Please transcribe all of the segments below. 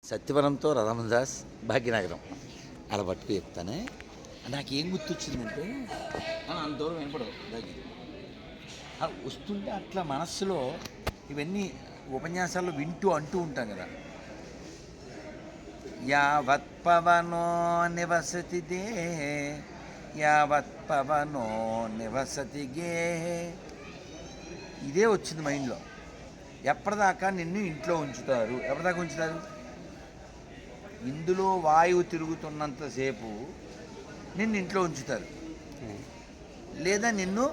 సత్యవరంతో రమణదాస్ భాగ్యనగరం అలా పట్టుకు చెప్తానే. నాకేం గుర్తొచ్చిందంటే అంత దూరం వినపడవు దగ్గర వస్తుంటే అట్లా మనస్సులో ఇవన్నీ ఉపన్యాసాల్లో వింటూ అంటూ ఉంటాం కదా. యావత్ పవనో నివసతి దేహే యావత్ పవనో నివసతి గేహే, ఇదే వచ్చింది మైండ్లో. ఎప్పటిదాకా నిన్ను ఇంట్లో ఉంచుతారు? ఎప్పటిదాకా ఉంచుతారు? ఇందులో వాయువు తిరుగుతున్నంతసేపు నిన్ను ఇంట్లో ఉంచుతారు, లేదా నిన్ను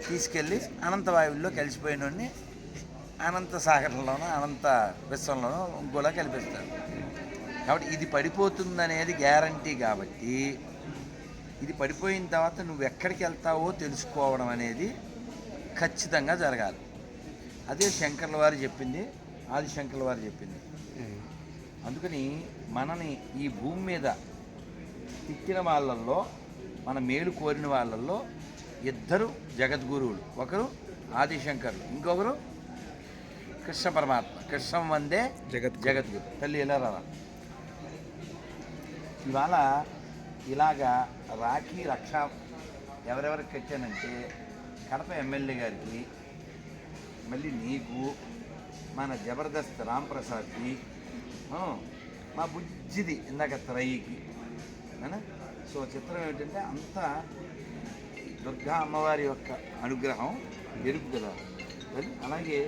తీసుకెళ్ళి అనంత వాయువుల్లో కలిసిపోయినోడిని అనంత సాగరంలోనో అనంత విశ్వంలోనో ఇంకోలా కలిపిస్తారు. కాబట్టి ఇది పడిపోతుందనేది గ్యారంటీ. కాబట్టి ఇది పడిపోయిన తర్వాత నువ్వు ఎక్కడికి వెళ్తావో తెలుసుకోవడం అనేది ఖచ్చితంగా జరగాలి. అదే శంకర్ల వారు చెప్పింది, ఆది శంకర్ల వారు చెప్పింది. అందుకని మనని ఈ భూమి మీద తిట్టిన వాళ్ళల్లో, మన మేలు కోరిన వాళ్ళల్లో ఇద్దరు జగద్గురువులు. ఒకరు ఆదిశంకర్లు, ఇంకొకరు కృష్ణ పరమాత్మ. కృష్ణం వందే జగద్గురు. తల్లి ఎలా రా ఇవాళ ఇలాగా రాఖీ రక్ష ఎవరెవరికి కట్టానంటే కడప ఎమ్మెల్యే గారికి, మళ్ళీ నీకు, మన జబర్దస్త్ రాంప్రసాద్కి, మా బుజ్జిది ఇందాక త్రయికి. సో చిత్రం ఏమిటంటే అంతా దుర్గా అమ్మవారి యొక్క అనుగ్రహం ఎరుపు కదా. అలాగే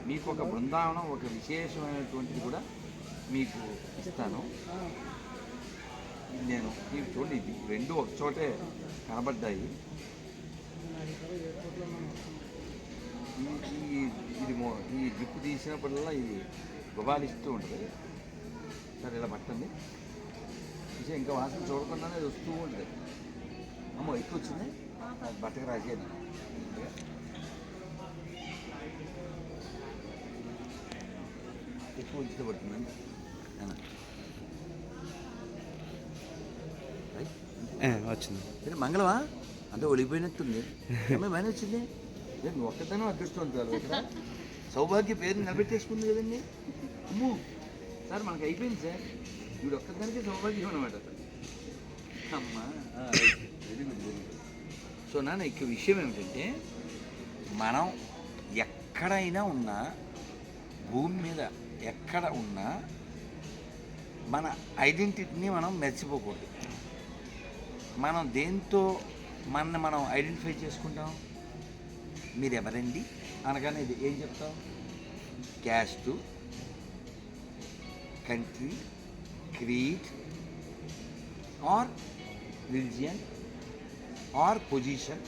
మీకు ఒక బృందావనం, ఒక విశేషమైనటువంటిది కూడా మీకు ఇస్తాను. నేను ఇవి చూడండి, ఇది రెండు ఒక చోటే కనబడ్డాయి. ఇది ఈ జిప్పు తీసినప్పుడల్లా ఇది గుబాలిస్తూ ఉంటుంది. సరే ఇలా పట్టండి, చూసే ఇంకా వాసన చూడకుండానే అది వస్తూ ఉంటుంది. అమ్మో ఎక్కువ వచ్చింది, బట్టకు రాసేది. ఎక్కువ ఉంచితే పడుతుందండి. వచ్చింది మంగళమా అంటే ఒలిగిపోయినట్టుంది. అమ్మాయి బాగానే వచ్చింది. నువ్వు ఒక్కదానో అదృష్టవంతురాలు. ఇక్కడ సౌభాగ్య పేరు నిలబెట్టేసుకుంది కదండి. అమ్మో సార్ మనకు అయిపోయింది సార్, వీడు ఒక్కదానికే సౌభాగ్యం అనమాట. అమ్మా very good, very good. So నాన్న ఇక విషయం ఏమిటంటే, మనం ఎక్కడైనా ఉన్నా, భూమి మీద ఎక్కడ ఉన్నా మన ఐడెంటిటీని మనం మర్చిపోకూడదు. మనం దేంతో మనం ఐడెంటిఫై చేసుకుంటాం? మీరు ఎవరండి అనగానే ఇది ఏం చెప్తాం? Caste, country, creed or religion or position.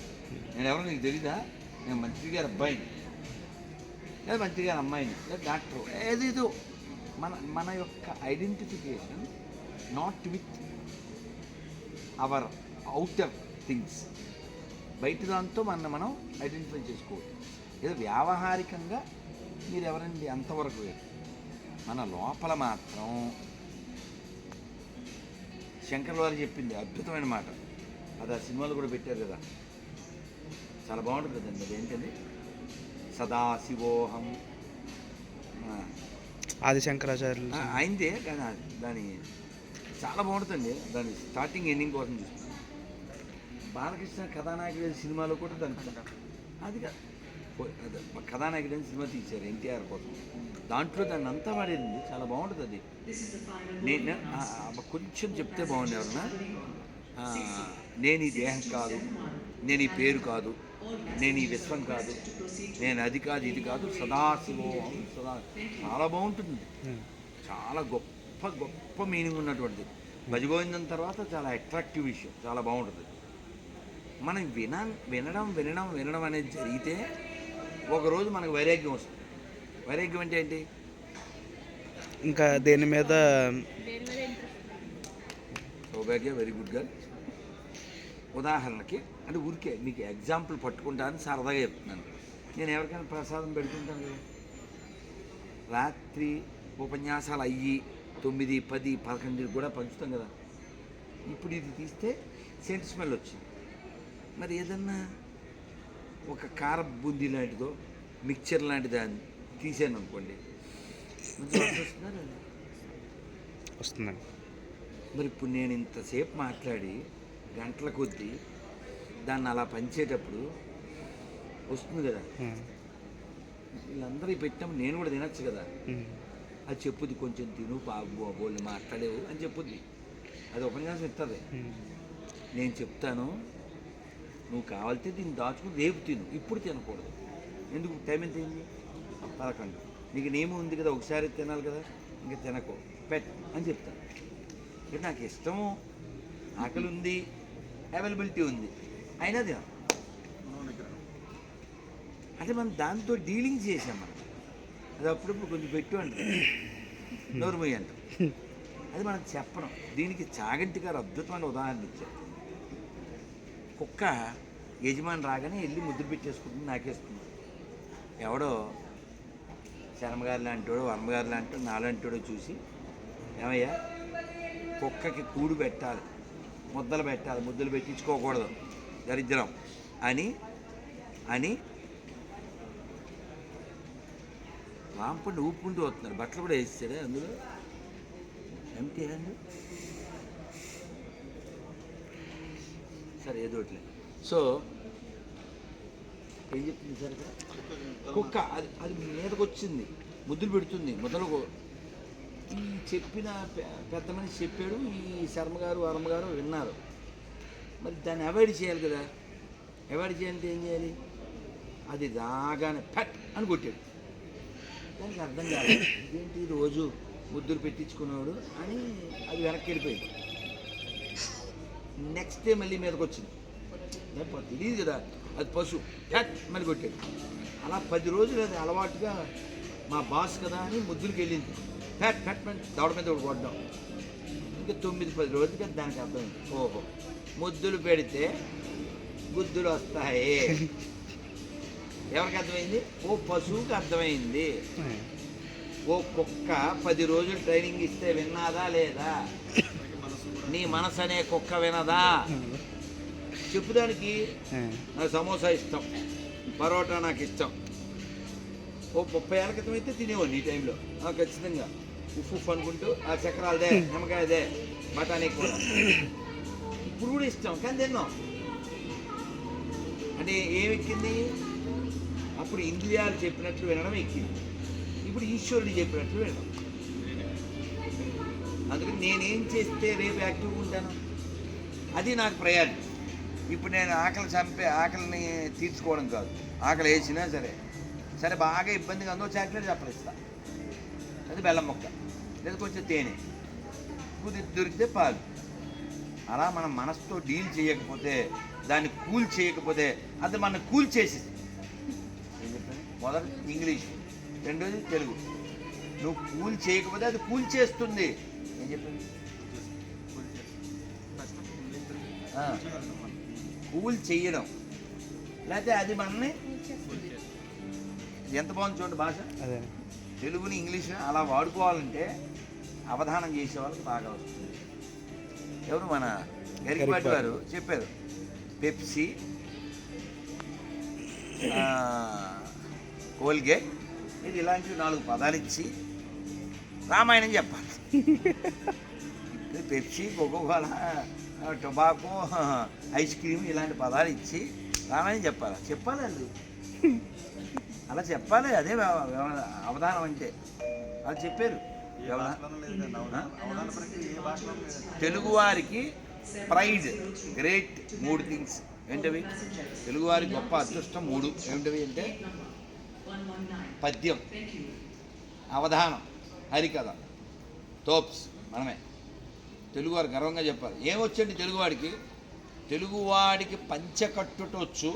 నేను ఎవరో నీకు తెలీదా? నేను మంత్రి గారి అబ్బాయిని, లేదా మంత్రి గారి అమ్మాయిని, లేదా డాక్టర్, ఏదేదో మన యొక్క identification not with our outer things. బయట దాంతో మనం ఐడెంటిఫై చేసుకోవద్దు. ఏదో వ్యావహారికంగా మీరు ఎవరండి అంతవరకు వేరు. మన లోపల మాత్రం శంకర్ల వారు చెప్పింది అద్భుతమైన మాట. అది ఆ సినిమాలో కూడా పెట్టారు కదా, చాలా బాగుంటుంది కదండి. అది ఏంటండి? సదాశివోహం. ఆది శంకరాచార్యులు అయిందే కానీ దాని చాలా బాగుంటుందండి. దాని స్టార్టింగ్ ఎండింగ్ కోసం చూస్తున్నాను. బాలకృష్ణ కథానాయకుడు సినిమాలో కూడా దాని అది కథానాయకుడు అని సినిమా తీశారు ఎన్టీఆర్ కోసం. దాంట్లో దాన్ని అంతా వాడేది చాలా బాగుంటుంది. అది నేను కొంచెం చెప్తే బాగుండే ఎవరన్నా, నేను ఈ దేహం కాదు, నేను ఈ పేరు కాదు, నేను ఈ విశ్వం కాదు, నేను అది కాదు ఇది కాదు, సదాశివోహం సదా. చాలా బాగుంటుంది, చాలా గొప్ప గొప్ప మీనింగ్ ఉన్నటువంటిది. భజగోవిందం తర్వాత చాలా అట్రాక్టివ్ విషయం, చాలా బాగుంటుంది. మనం వినడం వినడం వినడం అనేది జరిగితే ఒకరోజు మనకు వైరాగ్యం వస్తుంది. వైరాగ్యం అంటే ఏంటి? ఇంకా దేని మీద సౌభాగ్య వెరీ గుడ్ గర్ల్. ఉదాహరణకి అంటే ఊరికే మీకు ఎగ్జాంపుల్ పట్టుకుంటానని సరదాగా చెప్తున్నాను. నేను ఎవరికైనా ప్రసాదం పెడుతుంటాను కదా, రాత్రి ఉపన్యాసాలు అయ్యి 9, 10, 11 కూడా పంచుతాం కదా. ఇప్పుడు ఇది తీస్తే సెంట్ స్మెల్ వచ్చింది. మరి ఏదన్నా ఒక కార బూందీ లాంటిదో మిక్చర్ లాంటి దాన్ని తీసాను అనుకోండి, మంచి వస్తుందా? వస్తుందండి. మరి ఇప్పుడు నేను ఇంతసేపు మాట్లాడి గంటల కొద్దీ దాన్ని అలా పంచేటప్పుడు వస్తుంది కదా. ఉమ్, వీళ్ళందరికీ పెట్టినప్పుడు నేను కూడా తినచ్చు కదా. ఉమ్, అది చెప్పుద్ది, కొంచెం తిను బాబోళ్ళు మాట్లాడేవు అని చెప్పుద్ది. అది ఉపన్యాసం ఇస్తుంది. ఉమ్, నేను చెప్తాను, నువ్వు కావాలితే దీన్ని దాచుకుని రేపు తిను, ఇప్పుడు తినకూడదు. ఎందుకు? టైం ఎంత అయింది? 11. నీకు నియమం ఉంది కదా, ఒకసారి తినాలి కదా, ఇంకా తినకో, పెట్ అని చెప్తాను. ఇది నాకు ఇష్టము, ఆకలి ఉంది, అవైలబిలిటీ ఉంది, అయినా తిన. అంటే మనం దాంతో డీలింగ్ చేసాం మనం. అది అప్పుడప్పుడు కొంచెం పెట్టు అంటారు, నోరు మొయ్యి అంటారు. అది మనం చెప్పడం. దీనికి చాగంటి గారు అద్భుతమైన ఉదాహరణ ఇచ్చారు. కుక్క యజమాని రాగానే వెళ్ళి ముద్దు పెట్టేసుకుంటుంది, నాకేస్తుంది. ఎవడో శర్మగారు లాంటివాడో వర్మగారు లాంటి నాలాంటివాడో చూసి, ఏమయ్యా కుక్కకి కూడు పెట్టాలి, ముద్దలు పెట్టాలి, ముద్దలు పెట్టించుకోకూడదు, దరిద్రం అని అని రాంపండి ఊపుకుంటూ వస్తున్నారు. బట్టలు కూడా వేసాడే అందులో ఎంటీ హ్యాండ్. సరే ఏదో ఒకటి. సో ఏం చెప్తుంది సార్ ఇక్కడ? కుక్క అది అది మీదకి వచ్చింది, ముద్దులు పెడుతుంది. మొదలు ఈ చెప్పిన పెద్ద మనిషి చెప్పాడు, ఈ శర్మగారు వర్మగారు విన్నారు. మరి దాన్ని అవాయిడ్ చేయాలి కదా. అవాయిడ్ చేయాలంటే ఏం చేయాలి? అది రాగానే ఫట్ అని కొట్టాడు. దానికి అర్థం కాదు, ఇదేంటి రోజు ముద్దులు పెట్టించుకున్నాడు అని. అది వెనక్కి వెళ్ళిపోయింది. నెక్స్ట్ డే మళ్ళీ మీదకి వచ్చింది. తెలియదు కదా, అది పశువు, ఫ్యాట్ మళ్ళీ కొట్టాడు. అలా 10 రోజులు అది అలవాటుగా మా బాస్ కదా అని ముద్దులకి వెళ్ళింది. ఫ్యాట్ ఫ్యాట్ మళ్ళీ దవడ మీద ఒకటి కొట్టడం. ఇంకా 9-10 రోజులకి దానికి అర్థమైంది, ఓహో ముద్దులు పెడితే గుద్దులు వస్తాయి. ఎవరికి అర్థమైంది? ఓ పశువుకి అర్థమైంది. ఓ కుక్క 10 రోజులు ట్రైనింగ్ ఇస్తే విన్నాదా లేదా? నీ మనసు అనే కుక్క వినదా? చెప్పుదానికి నాకు సమోసా ఇష్టం, పరోటా నాకు ఇష్టం. ఓ 30 ఏళ్ళ క్రితం అయితే తినేవాడిని ఈ టైంలో ఖచ్చితంగా. ఉప్పు అనుకుంటూ ఆ చక్రాలదే, నిమ్మకాయదే, బఠానీ కూడా. ఇప్పుడు కూడా ఇష్టం, కానీ తిన్నాం. అంటే ఏమెక్కింది? అప్పుడు ఇంద్రియాలు చెప్పినట్లు వినడం ఎక్కింది. ఇప్పుడు ఈశ్వరుడు చెప్పినట్లు వినడం. అందుకని నేనేం చేస్తే రేపు యాక్టివ్గా ఉంటాను, అది నాకు ప్రయారిటీ. ఇప్పుడు నేను ఆకలిని తీర్చుకోవడం కాదు, ఆకలి వేసినా సరే బాగా ఇబ్బందిగా ఉందో చాక్లెట్ చెప్పలిస్తా, అది బెల్లం ముక్క, లేదా కొంచెం తేనె, దొరికితే పాలు. అలా మనం మనసుతో డీల్ చేయకపోతే, దాన్ని కూల్ చేయకపోతే, అది మన కూల్ చేసేది. ఏం చెప్పాను? మొదటి ఇంగ్లీష్, రెండోది తెలుగు. నువ్వు కూల్ చేయకపోతే అది కూల్ చేస్తుంది. ఏం చెప్పాను? కూల్ చేయడం, లేకపోతే అది మనల్ని. ఎంత బాగుంది చూడండి భాష. తెలుగుని ఇంగ్లీష్ అలా వాడుకోవాలంటే అవధానం చేసే వాళ్ళకి బాగా వస్తుంది. ఎవరు? మన గరికపాటి వారు చెప్పారు, పెప్సీ, కోల్గేట్, ఇది ఇలాంటివి 4 పదాలు ఇచ్చి రామాయణం చెప్పాలి. Pepsi, Coca Cola, tobacco, ice cream ఇలాంటి పదాలు ఇచ్చి రామాయణం చెప్పాలి అది. అలా చెప్పాలి. అదే అవధానం అంటే. వాళ్ళు చెప్పారు. తెలుగువారికి ప్రైడ్, గ్రేట్ 3 థింగ్స్ ఏంటవి? తెలుగువారికి గొప్ప అదృష్టం 3 ఏమిటవి అంటే పద్యం, అవధానం, హరికథ, తోప్స్ మనమే. తెలుగువారు గర్వంగా చెప్పాలి. ఏమొచ్చండి తెలుగువాడికి? తెలుగువాడికి పంచకట్టుట వచ్చు,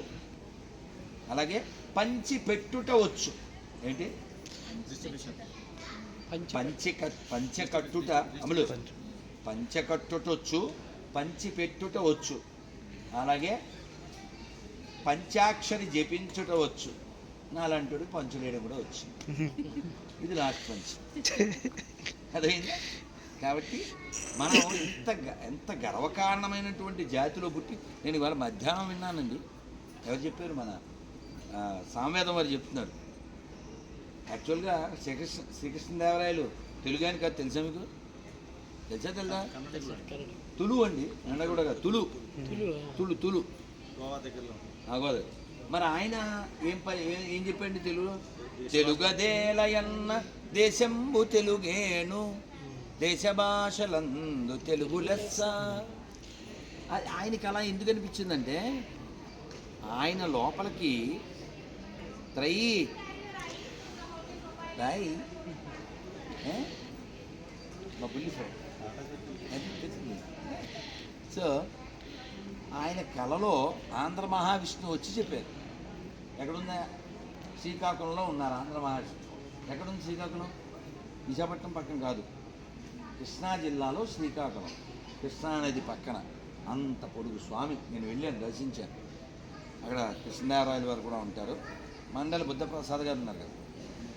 అలాగే పంచి పెట్టుట వచ్చు. ఏంటి? పంచకట్టుట అమలు, పంచకట్టుట వచ్చు, పంచి పెట్టుట వచ్చు, అలాగే పంచాక్షరి జపించుట వచ్చు. నాలంటుడు పంచులేయడం కూడా వచ్చు. ఇది లాస్ట్ పంచ్. అదైందా? కాబట్టి మనం ఎంత గర్వకారణమైనటువంటి జాతిలో పుట్టి. నేను ఇవాళ మధ్యాహ్నం విన్నానండి, ఎవరు చెప్పారు? మన సామవేదం వారు చెప్తున్నారు. యాక్చువల్గా శ్రీకృష్ణదేవరాయలు తెలుగు ఆయన కాదు, తెలుసా మీకు? తెలుసా తెల్దా? తులు అండి, ఎండగూడ కాదు, తులు తులు తులు గోదావరి. మరి ఆయన ఏం చెప్పండి తెలుగులో? తెలుగదేలయన్న దేశంబు తెలుగేను, దేశ భాషలందు తెలుగు లెస్స. ఆయనకి అలా ఎందుకు అనిపించిందంటే, ఆయన లోపలికి త్రయీ రాయి మా బుల్లి ఫ్రెండ్ సో ఆయన కళలో ఆంధ్ర మహావిష్ణువు వచ్చి చెప్పారు. ఎక్కడుందా? శ్రీకాకుళంలో ఉన్నారు ఆంధ్ర మహావిష్ణువు. ఎక్కడుంది శ్రీకాకుళం? విశాఖపట్నం పక్కన కాదు, కృష్ణా జిల్లాలో శ్రీకాకుళం, కృష్ణా నది పక్కన. అంత పొడుగు స్వామి. నేను వెళ్ళాను, దర్శించాను. అక్కడ కృష్ణదేవరాయల వారు కూడా ఉంటారు. మండలి బుద్ధప్రసాద్ గారు ఉన్నారు కదా,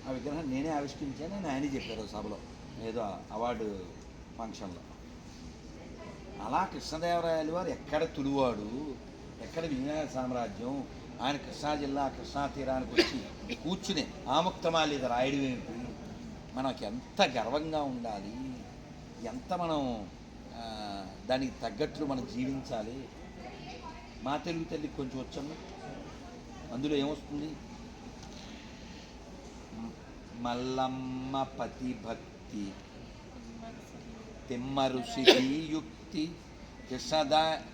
ఆ విగ్రహం నేనే ఆవిష్కరించాను అని ఆయనే చెప్పారు సభలో, ఏదో అవార్డు ఫంక్షన్లో. అలా కృష్ణదేవరాయల వారు ఎక్కడ తులువాడు, ఎక్కడ విజయనగర సామ్రాజ్యం, ఆయన కృష్ణా జిల్లా కృష్ణా తీరానికి వచ్చి కూర్చుని ఆముక్తమాలేద రాయడం ఏమిటి? మనకి ఎంత గర్వంగా ఉండాలి, ఎంత మనం దానికి తగ్గట్లు మనం జీవించాలి. మా తెలుగు తల్లికి కొంచెం వచ్చాము, అందులో ఏమొస్తుంది? మల్లమ్మ పతి భక్తి, తిమ్మ ఋషి యుక్తి,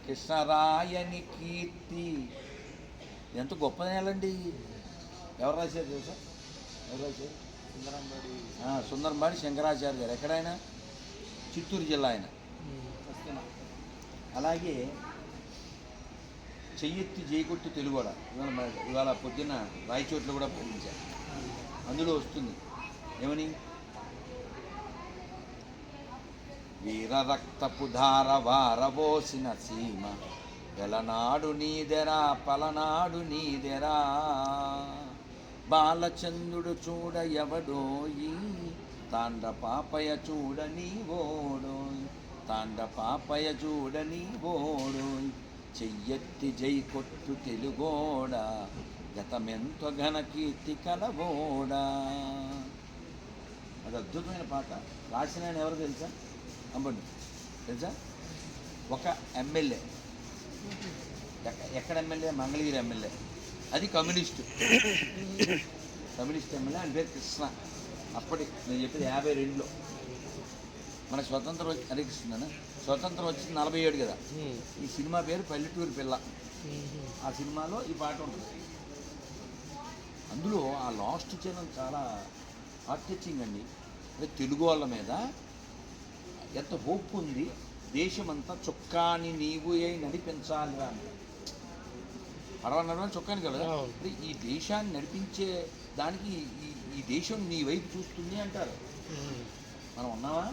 కృష్ణరాయని కీర్తి. ఎంత గొప్ప నేలండి. ఎవరు రాశారు తెలుసా? ఎవరు రాశారు? సుందరంబాడి శంకరాచార్య గారు. ఎక్కడైనా చిత్తూరు జిల్లా ఆయన. అలాగే చెయ్యెత్తి జయకొట్టు తెలుగుడ ఇవాళ పొద్దున్న రాయచోట్లో కూడా పంపించారు. అందులో వస్తుంది ఏమని? వీర రక్తపు ధార వారవోసిన సీమ, వెలనాడు నీదెరా పలనాడు నీదెరా, బాలచంద్రుడు చూడ ఎవడోయి, తాండ పాపయ చూడ నీ ఓడోయ్, తాండ పాపయ చూడ నీ ఓడోయ్, చెయ్యెత్తి జై కొట్టు తెలుగోడ, గతమెంతో ఘన కీర్తి కలబోడా. అది అద్భుతమైన పాట. రాసిన ఆయన ఎవరు తెలుసా? అంబండి తెలుసా? ఒక ఎమ్మెల్యే. ఎక్కడ ఎమ్మెల్యే? మంగళగిరి ఎమ్మెల్యే. అది కమ్యూనిస్టు ఎమ్మెల్యే. ఆయన పేరు కృష్ణ. అప్పటి నేను చెప్పేది 52లో మన స్వతంత్రం వచ్చి, హరే కృష్ణ స్వతంత్రం వచ్చింది 47 కదా. ఈ సినిమా పేరు పల్లెటూరు పిల్ల. ఆ సినిమాలో ఈ పాట ఉంటుంది. అందులో ఆ లాస్ట్ చరణం చాలా హార్ట్ టచింగ్ అండి. అంటే తెలుగు వాళ్ళ మీద ఎంత హోప్ ఉంది. దేశమంతా చొక్కాని నీవు అయి నడిపించాలి అంటే పడవనడం చొక్కాని కదా. అంటే ఈ దేశాన్ని నడిపించే దానికి ఈ దేశం నీ వైపు చూస్తుంది అంటారు. మనం ఉన్నావా?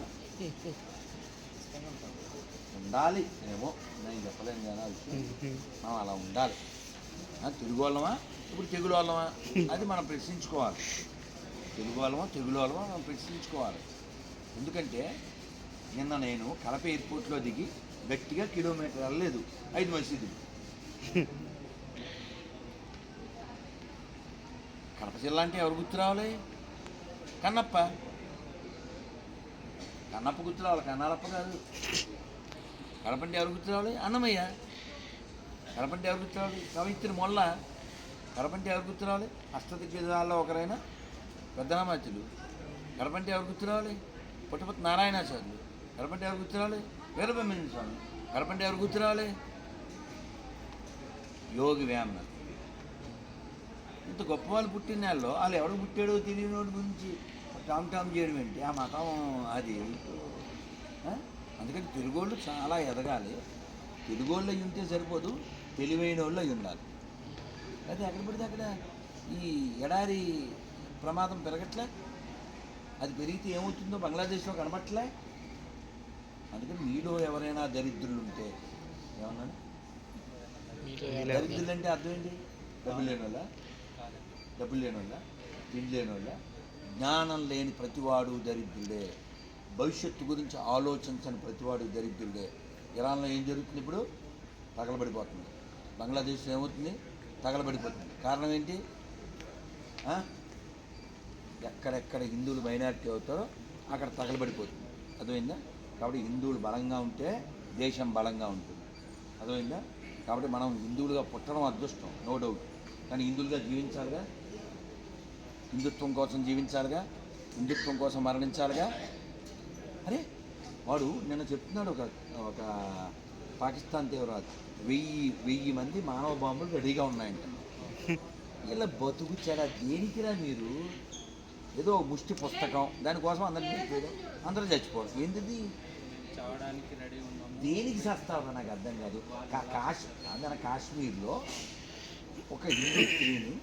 ఉండాలి. ఏమో నేను చెప్పలేను కదా ఆ విషయం. మనం అలా ఉండాలి. తెలుగు వాళ్ళమా ఇప్పుడు తెగులు వాళ్ళమా? అది మనం ప్రశ్నించుకోవాలి. తెలుగు వాళ్ళమా తెగులు వాళ్ళమా మనం ప్రశ్నించుకోవాలి. ఎందుకంటే నిన్న నేను కడప ఎయిర్పోర్ట్లో దిగి గట్టిగా కిలోమీటర్ వెళ్ళలేదు 5 మసీదులు. కడప జిల్లా అంటే ఎవరు గుర్తు రావాలి? కన్నప్ప గుర్తు రావాలి, కన్నాలప్ప కాదు. కడప అంటే ఎవరు గుర్తు రావాలి? అన్నమయ్య. కడప అంటే ఎవరు గుర్తు రావాలి? కవిత్రి మొల్ల. కడప అంటే ఎవరు గుర్తు రావాలి? అష్టదిగ్గజాల్లో ఒకరైన పెద్దనామాచులు. కడప అంటే ఎవరు గుర్తు రావాలి? పుట్టపతి నారాయణాచార్యులు. కడప అంటే ఎవరు గుర్తు రావాలి? వీరబ్రహ్మేంద్ర స్వామి. కడప అంటే ఎవరు గుర్తు రావాలి? యోగి వేమన. ఇంత గొప్ప వాళ్ళు పుట్టిన నెలలో వాళ్ళు ఎవరు పుట్టాడో తెలియని వాడి గురించి టామ్ చేయడం ఏంటి? ఆ మతం అది. అందుకని తెలుగు వాళ్ళు చాలా ఎదగాలి. తెలుగు వాళ్ళు అయి ఉంటే సరిపోదు, తెలివైన వాళ్ళు అయి ఉండాలి. అయితే ఎక్కడ పడితే అక్కడ ఈ ఎడారి ప్రమాదం పెరగట్లే. అది పెరిగితే ఏమవుతుందో బంగ్లాదేశ్లో కనబట్టలే. అందుకని మీలో ఎవరైనా దరిద్రులు ఉంటే ఏమన్నాను? దరిద్రులు అంటే అర్థం ఏంటి? డబ్బులు లేని వాళ్ళ, తిండి లేని వాళ్ళ. జ్ఞానం లేని ప్రతివాడు దరిద్రుడే. భవిష్యత్తు గురించి ఆలోచించని ప్రతివాడు దరిద్రుడే. ఇరాన్లో ఏం జరుగుతుంది? ఇప్పుడు తగలబడిపోతుంది. బంగ్లాదేశ్లో ఏమవుతుంది? తగలబడిపోతుంది. కారణం ఏంటి? ఎక్కడెక్కడ హిందువులు మైనారిటీ అవుతారో అక్కడ తగలబడిపోతుంది. అర్థమైందా? కాబట్టి హిందువులు బలంగా ఉంటే దేశం బలంగా ఉంటుంది. అర్థమైందా? కాబట్టి మనం హిందువులుగా పుట్టడం అదృష్టం, నో డౌట్. కానీ హిందువులుగా జీవించాలిగా, హిందుత్వం కోసం జీవించాలిగా, హిందుత్వం కోసం మరణించాలిగా. అరే వాడు నిన్న చెప్తున్నాడు, ఒక పాకిస్తాన్ తీవ్రవాది 1000 మంది మానవ బాంబులు రెడీగా ఉన్నాయంట. ఇలా బతుకు చెడా దేనికిరా మీరు? ఏదో ముష్టి పుస్తకం దానికోసం అందరూ చచ్చిపోవడం ఏంటిది? దేనికి చేస్తావు నాకు అర్థం కాదు. కాశ్మీర్లో ఒక హిందూ స్త్రీని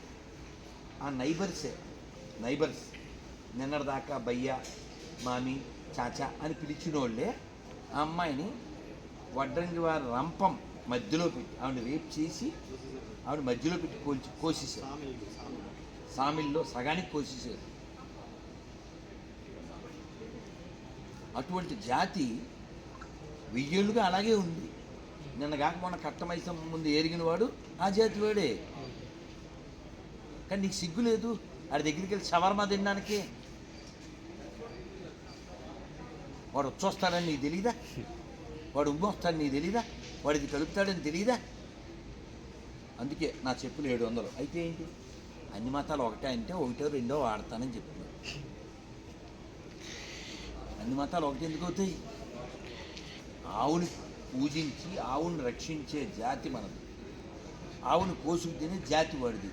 ఆ నైబర్స్ నిన్నటిదాకా భయ్య, మామి, చాచా అని పిలిచిన వాళ్ళే ఆ అమ్మాయిని వడ్రంగి వారి రంపం మధ్యలో పెట్టి ఆవిడ రేప్ చేసి ఆవిడ మధ్యలో పెట్టి కోసేసారు. సామిల్లో సగానికి కోసేసారు. అటువంటి జాతి 1000 ఏళ్ళుగా అలాగే ఉంది. నిన్న కాక మొన్న కట్టమైసం ముందు ఎరిగిన వాడు ఆ జాతి వాడే. కానీ నీకు సిగ్గు లేదు వాడి దగ్గరికి వెళ్ళి షవర్మా తినడానికి. వాడు వచ్చొస్తాడని నీకు తెలీదా? వాడు ఉమ్మొస్తాడని నీకు తెలీదా? వాడిది కలుపుతాడని తెలీదా? అందుకే నా చెప్పులు 700. అయితే ఏంటి, అన్ని మతాలు ఒకటే అంటే ఒకటో రెండో వాడతానని చెప్తున్నాను. అన్ని మతాలు ఒకటి ఎందుకు అవుతాయి? ఆవుని పూజించి ఆవుని రక్షించే జాతి మనది. ఆవుని కోసుకు తినే జాతి వాడిది.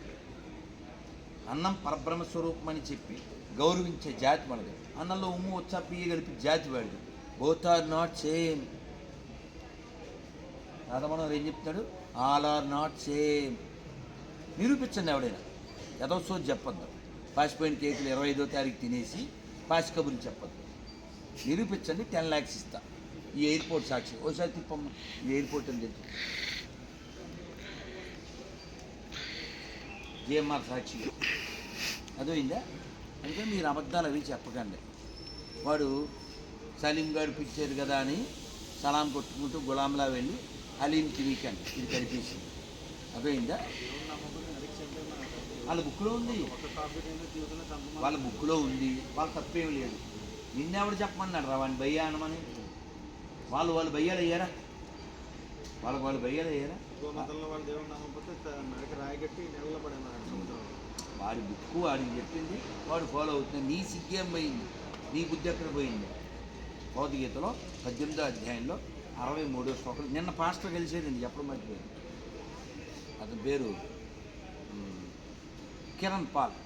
అన్నం పరబ్రహ్మ స్వరూపం అని చెప్పి గౌరవించే జాతి మనది. అన్నంలో ఉమ్ము వచ్చా పియ్య కలిపి జాతి వాడిది. Both are not same. Radhamanohar ఏం చెప్తాడు? All are not same. నిరూపించండి ఎవడైనా. యథోత్సవం చెప్పొద్దు. పాసిపోయిన కేకులు 25వ తారీఖు తినేసి పాసి కబుర్లు చెప్పొద్దు. నిరూపించండి, 10 lakhs ఇస్తా. ఈ ఎయిర్పోర్ట్ సాక్షి ఓసారి తిప్పమ్మ. ఈ ఎయిర్పోర్ట్ అని చెప్పి జిఎంఆర్ సాక్షి అదోయిందా? అంటే మీరు అబద్ధాలు అవి చెప్పకండి. వాడు సలీం గారు పిచ్చారు కదా అని సలాం కొట్టుకుంటూ గులాంలా వెళ్ళి హలీం తిరిగాను. ఇది కనిపించింది. అదోయిందా? వాళ్ళ బుక్లో ఉంది, వాళ్ళ బుక్లో ఉంది. వాళ్ళ తప్పేమి లేదు. నిన్నెవడు చెప్పమన్నాడు రా వాడిని భయ్యా అనమని? వాళ్ళు భయ్యాలు అయ్యారా? వాళ్ళు భయ్యాలు అయ్యారా? వాడి బుక్కు వాడికి చెప్పింది వాడు ఫాలో అవుతుంది. నీ సిగ్గేం పోయింది? నీ బుద్ధి ఎక్కడ పోయింది? భౌతికగీతలో 18వ అధ్యాయంలో 63వ శ్లోకం. నిన్న పాస్టర్ కలిసేదండి, ఎప్పుడు మర్చిపోయింది. అతని పేరు కిరణ్ పాల్.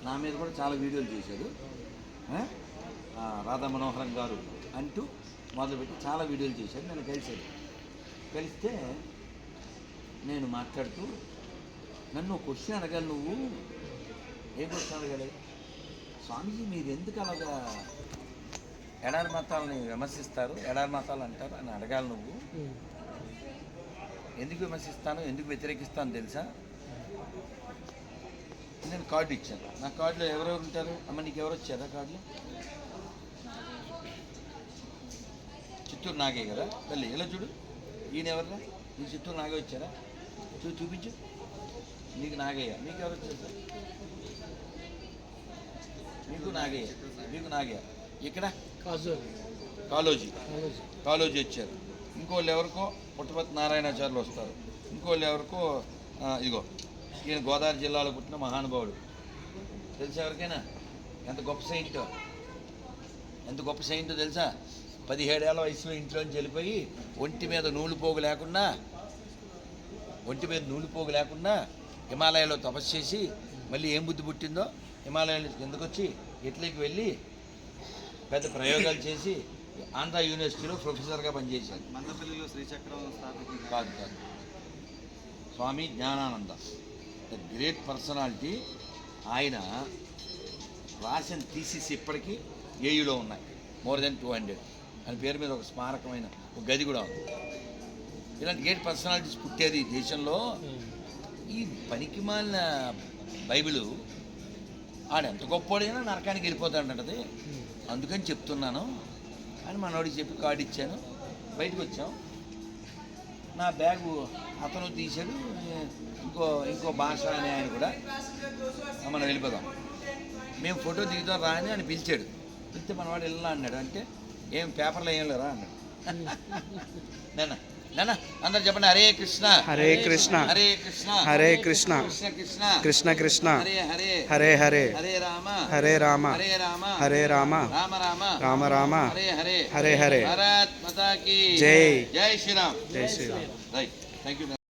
నా మీద కూడా చాలా వీడియోలు చేశాడు. రాధా మనోహరం గారు అంటూ మొదలుపెట్టి చాలా వీడియోలు చేశాడు. నేను కలిస్తే నేను మాట్లాడుతూ నన్ను క్వశ్చన్ అడగాలి. నువ్వు ఏ క్వశ్చన్ అడగాలి? స్వామీజీ మీరు ఎందుకు అలాగా ఎడారి మతాలని విమర్శిస్తారు, ఎడారి మతాలు అంటారు అని అడగాలి. నువ్వు ఎందుకు విమర్శిస్తాను, ఎందుకు వ్యతిరేకిస్తాను తెలుసా? నేను కార్డు ఇచ్చాను. నా కార్డులో ఎవరెవరు ఉంటారు? అమ్మ నీకు ఎవరు వచ్చారా కార్డులో? చిత్తూరు నాగే కదా తల్లి. ఇలా చూడు, ఈయన ఎవర్రా? నీకు చిత్తూరు నాగే వచ్చారా? చూపించు. నీకు నాగయ్య. మీకు ఎవరు వచ్చారు సార్? మీకు నాగయ్య. ఇక్కడ కాలోజీ వచ్చారు. ఇంకోళ్ళు ఎవరికో పుట్టపర్తి నారాయణాచార్యులు వస్తారు. ఇంకోళ్ళు ఎవరికో ఇదిగో ఈయన గోదావరి జిల్లాలో పుట్టిన మహానుభావుడు. తెలుసా ఎవరికైనా? ఎంత గొప్ప సెయింటో తెలుసా? 17 ఏళ్ల వయసులో ఇంట్లోంచి వెళ్ళిపోయి ఒంటి మీద నూలు పోగు లేకుండా హిమాలయాలో తపస్సు చేసి మళ్ళీ ఏం బుద్ధి పుట్టిందో హిమాలయాలో ఎందుకు వచ్చి ఇటలీకి వెళ్ళి పెద్ద ప్రయోగాలు చేసి ఆంధ్ర యూనివర్సిటీలో ప్రొఫెసర్గా పనిచేశారు. మందపల్లిలో శ్రీచక్రం కాదు స్వామి జ్ఞానానంద, ద గ్రేట్ పర్సనాలిటీ. ఆయన రాసిన థీసిస్ ఇప్పటికీ ఏయులో ఉన్నాయి, మోర్ దెన్ 200. ఆయన పేరు మీద ఒక స్మారకమైన ఒక గది కూడా ఉంది. ఇలాంటి గ్రేట్ పర్సనాలిటీస్ పుట్టేది దేశంలో. ఈ పనికిమాలిన బైబిలు ఆడెంత గొప్పవాడైనా నరకానికి వెళ్ళిపోతాడంటది. అందుకని చెప్తున్నాను అని మనోడికి చెప్పి కార్డు ఇచ్చాను. బయటకు వచ్చాం. నా బ్యాగు అతను తీశాడు. ఇంకో భాష అనే ఆయన కూడా మనం వెళ్ళిపోదాం, మేము ఫోటో దిగుతాం రా అని ఆయన పిలిచాడు. పిలిస్తే మనవాడు వెళ్ళా అన్నాడు. అంటే ఏం పేపర్లో ఏం లేరా అన్నాడు. నాన్న నాన్న అందరు చెప్పండి, హరే కృష్ణ హరే కృష్ణ హరే కృష్ణ హరే కృష్ణ కృష్ణ కృష్ణ కృష్ణ కృష్ణ హరే హరే హరే హరే హరే రామ హరే రామ హరే రామ హరే రామ రామ రామ రామ రామ హరే హరే హరే హరే భారత్ మాతా కీ జై జై శ్రీరామ్. జై శ్రీరామ్. Right, thank you.